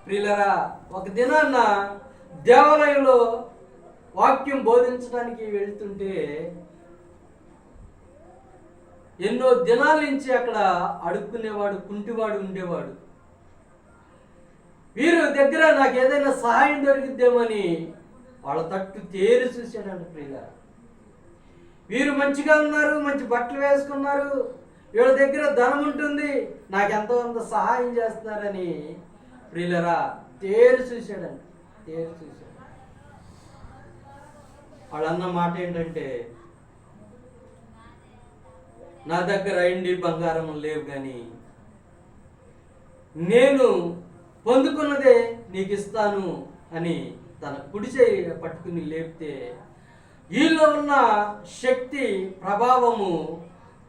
ప్రియులరా, ఒక దినాన్న దేవాలయంలో వాక్యం బోధించడానికి వెళ్తుంటే ఎన్నో దినాల నుంచి అక్కడ అడుక్కునేవాడు, కుంటివాడు ఉండేవాడు. వీరు దగ్గర నాకు ఏదైనా సహాయం దొరికిద్దేమని వాళ్ళ తట్టు తేరి చూశాడంట. ప్రియులరా, వీరు మంచిగా ఉన్నారు, మంచి బట్టలు వేసుకున్నారు, వీళ్ళ దగ్గర ధనం ఉంటుంది, నాకెంతో అంత సహాయం చేస్తున్నారని ప్రియులరా తేరి చూశాడంట. తేరి చూశాడు. వాళ్ళన్న మాట ఏంటంటే, నా దగ్గర ఎండి బంగారం లేవు, కానీ నేను పొందుకున్నదే నీకు ఇస్తాను అని తన కుడి చేయి పట్టుకుని లేపితే వీళ్ళలో ఉన్న శక్తి ప్రభావము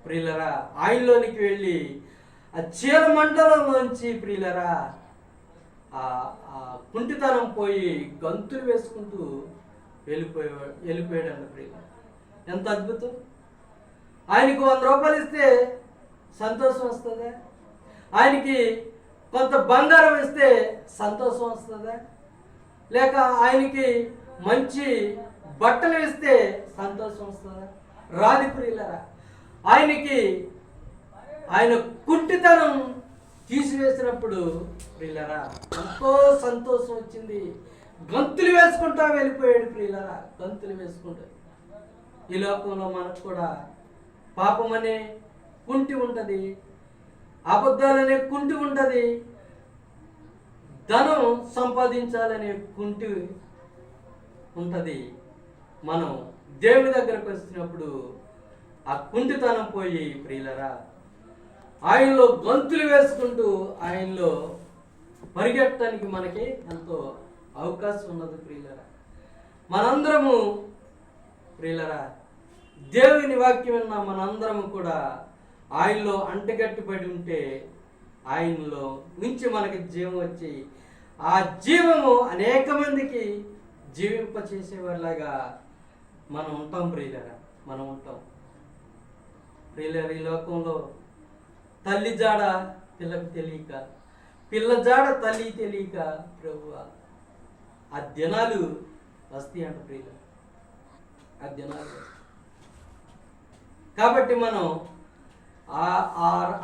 ప్రియులరా ఆయనలోనికి వెళ్ళి ఆ చీల మండలంలోంచి ప్రియులరా ఆ కుంటితనం పోయి గంతులు వేసుకుంటూ వెళ్ళిపోయాడు ప్రియుల. ఎంత అద్భుతం! ఆయనకు 100 రూపాయలు ఇస్తే సంతోషం వస్తుందా? ఆయనకి కొంత బంగారం ఇస్తే సంతోషం వస్తుందా? లేక ఆయనకి మంచి బట్టలు ఇస్తే సంతోషం వస్తుందా? రాదు ప్రియులరా. ఆయన కుంటితనం తీసివేసినప్పుడు ప్రియులరా ఎంతో సంతోషం వచ్చింది. గంతులు వేసుకుంటా వెళ్ళిపోయాడు ప్రియులరా, గంతులు వేసుకుంటా. ఈ లోకంలో మనకు కూడా పాపం అనే కుంటి ఉంటుంది, అబద్ధాలనే కుంటి ఉంటుంది, ధనం సంపాదించాలనే కుంటి ఉంటుంది. మనం దేవుని దగ్గరకు వచ్చినప్పుడు ఆ కుంటితనం పోయి ప్రియులరా ఆయనలో గంతులు వేసుకుంటూ ఆయనలో పరిగెట్టడానికి మనకి ఎంతో అవకాశం ఉన్నది ప్రియులరా. మనందరము ప్రియులరా దేవుని వాక్యం విన్న మనందరము కూడా ఆయనలో అంటగట్టిపడి ఉంటే ఆయనలో నుంచి మనకి జీవం వచ్చి ఆ జీవము అనేక మందికి జీవింప చేసేవారిలాగా మనం ఉంటాం ప్రియులరా. మనం ఉంటాం ప్రియులరా. ఈ లోకంలో తల్లి జాడ పిల్లకు తెలియక, పిల్ల జాడ తల్లి తెలియక ప్రభువా ఆ దినాలు వస్తాయి అంట ప్రియుల. ఆ దినాలు కాబట్టి మనం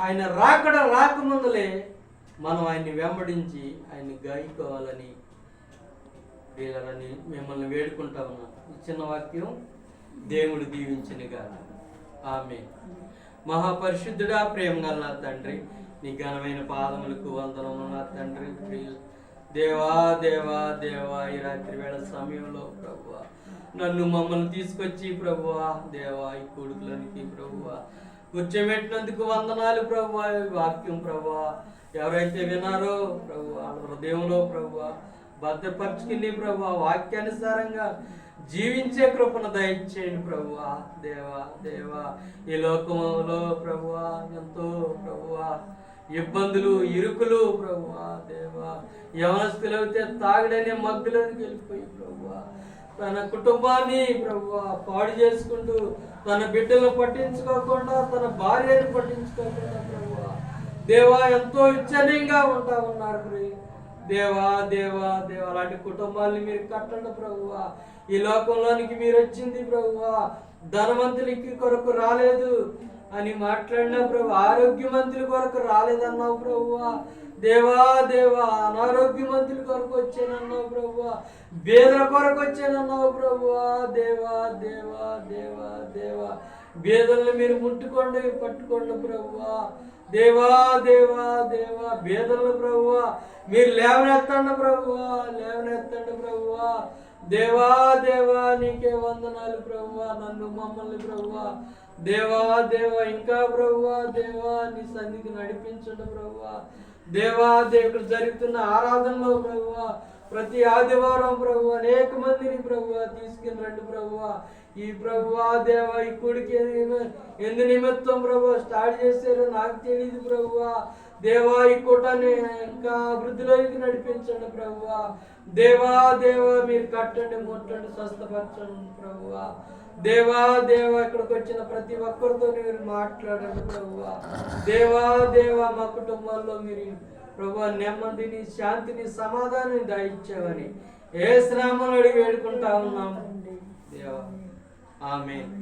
ఆయన రాకముందులే మనం ఆయన్ని వెంబడించి ఆయన్ని గాయకోవాలని ప్రియులని మిమ్మల్ని వేడుకుంటా ఉన్నాం. చిన్న వాక్యం దేవుడు దీవించినగా. ఆమేన్. మహాపరిశుద్ధుడా, ప్రేమ గల నా తండ్రి, నీ ఘనమైన పాదములకు వందనము నా తండ్రి. దేవా దేవా దేవా ఈ రాత్రి వేళ సమయంలో ప్రభువా నన్ను మమ్మల్ని తీసుకొచ్చి ప్రభువా దేవా ఈ కొడుకులనికి ప్రభువా కూర్చోబెట్టినందుకు వందనాలు ప్రభువా. వాక్యం ప్రభువా ఎవరైతే వినారో ప్రభువా హృదయంలో ప్రభువా భద్రపరుచుకుని ప్రభువా వాక్యానుసారంగా జీవించే కృపను దయచేయండి ప్రభువా. దేవా దేవా ఈ లోకంలో ప్రభువా ఎంతో ప్రభువా ఇబ్బందులు ఇరుకులు ప్రభువా దేవా యవనస్తులు అయితే తాగడనే మగ్గులోనికి వెళ్ళిపోయి ప్రభువా తన కుటుంబాన్ని ప్రభువా పాడు చేసుకుంటూ తన బిడ్డలను పట్టించుకోకుండా తన భార్యను పట్టించుకోకుండా ప్రభువా దేవా ఎంతో విచ్చనీయంగా ఉంటా ఉన్నారు. దేవా దేవా దేవా అలాంటి కుటుంబాన్ని మీరు కట్టండి ప్రభువా. ఈ లోకంలోనికి మీరు వచ్చింది ప్రభువా ధనవంతులకి కొరకు రాలేదు అని మాట్లాడినా ప్రభు, ఆరోగ్యవంతుల కొరకు రాలేదన్నావు ప్రభువా. దేవా దేవా అనారోగ్యవంతుల కొరకు వచ్చానన్నావు ప్రభువా, బేదల కొరకు వచ్చానన్నావు ప్రభువా. దేవా దేవా దేవా దేవా బేదలను మీరు ముట్టుకోండి, పట్టుకోండి ప్రభువా. దేవా దేవా దేవా బేదలను ప్రభువా మీరు లేవనెత్తండి ప్రభువా, లేవనెత్తండి ప్రభువా. దేవా దేవా నీకే వందనాలు ప్రభువా. నన్ను మమ్మల్ని ప్రభువా దేవా దేవా ఇంకా ప్రభువా దేవా నీ సన్నిధికి నడిపించండి ప్రభువా. దేవా దేవుడు జరుగుతున్న ఆరాధనలో ప్రభువా ప్రతి ఆదివారం ప్రభువా అనేక మందిని ప్రభువా తీసుకుని రండి ప్రభువా. ఈ ప్రభువా దేవా ఈ కుడికి ఎందు నిమిత్తం ప్రభువా స్టార్ట్ చేశారో నాకు తెలియదు ప్రభువా. దేవా ఈ కూటాన్ని ఇంకా అభివృద్ధిలోకి నడిపించండి ప్రభువా. దేవా దేవా మీరు కట్టండి, ముట్టండి, స్వస్థపరచండి ప్రభువా. దేవా దేవా ఇక్కడికి వచ్చిన ప్రతి ఒక్కరితో మీరు మాట్లాడండి ప్రభువా. దేవా దేవా మా కుటుంబాల్లో మీరు ప్రభు నెమ్మదిని, శాంతిని, సమాధానాన్ని దయచేయమని యేసు నామములో అడిగి వేడుకుంటా ఉన్నాము దేవా. ఆమేన్.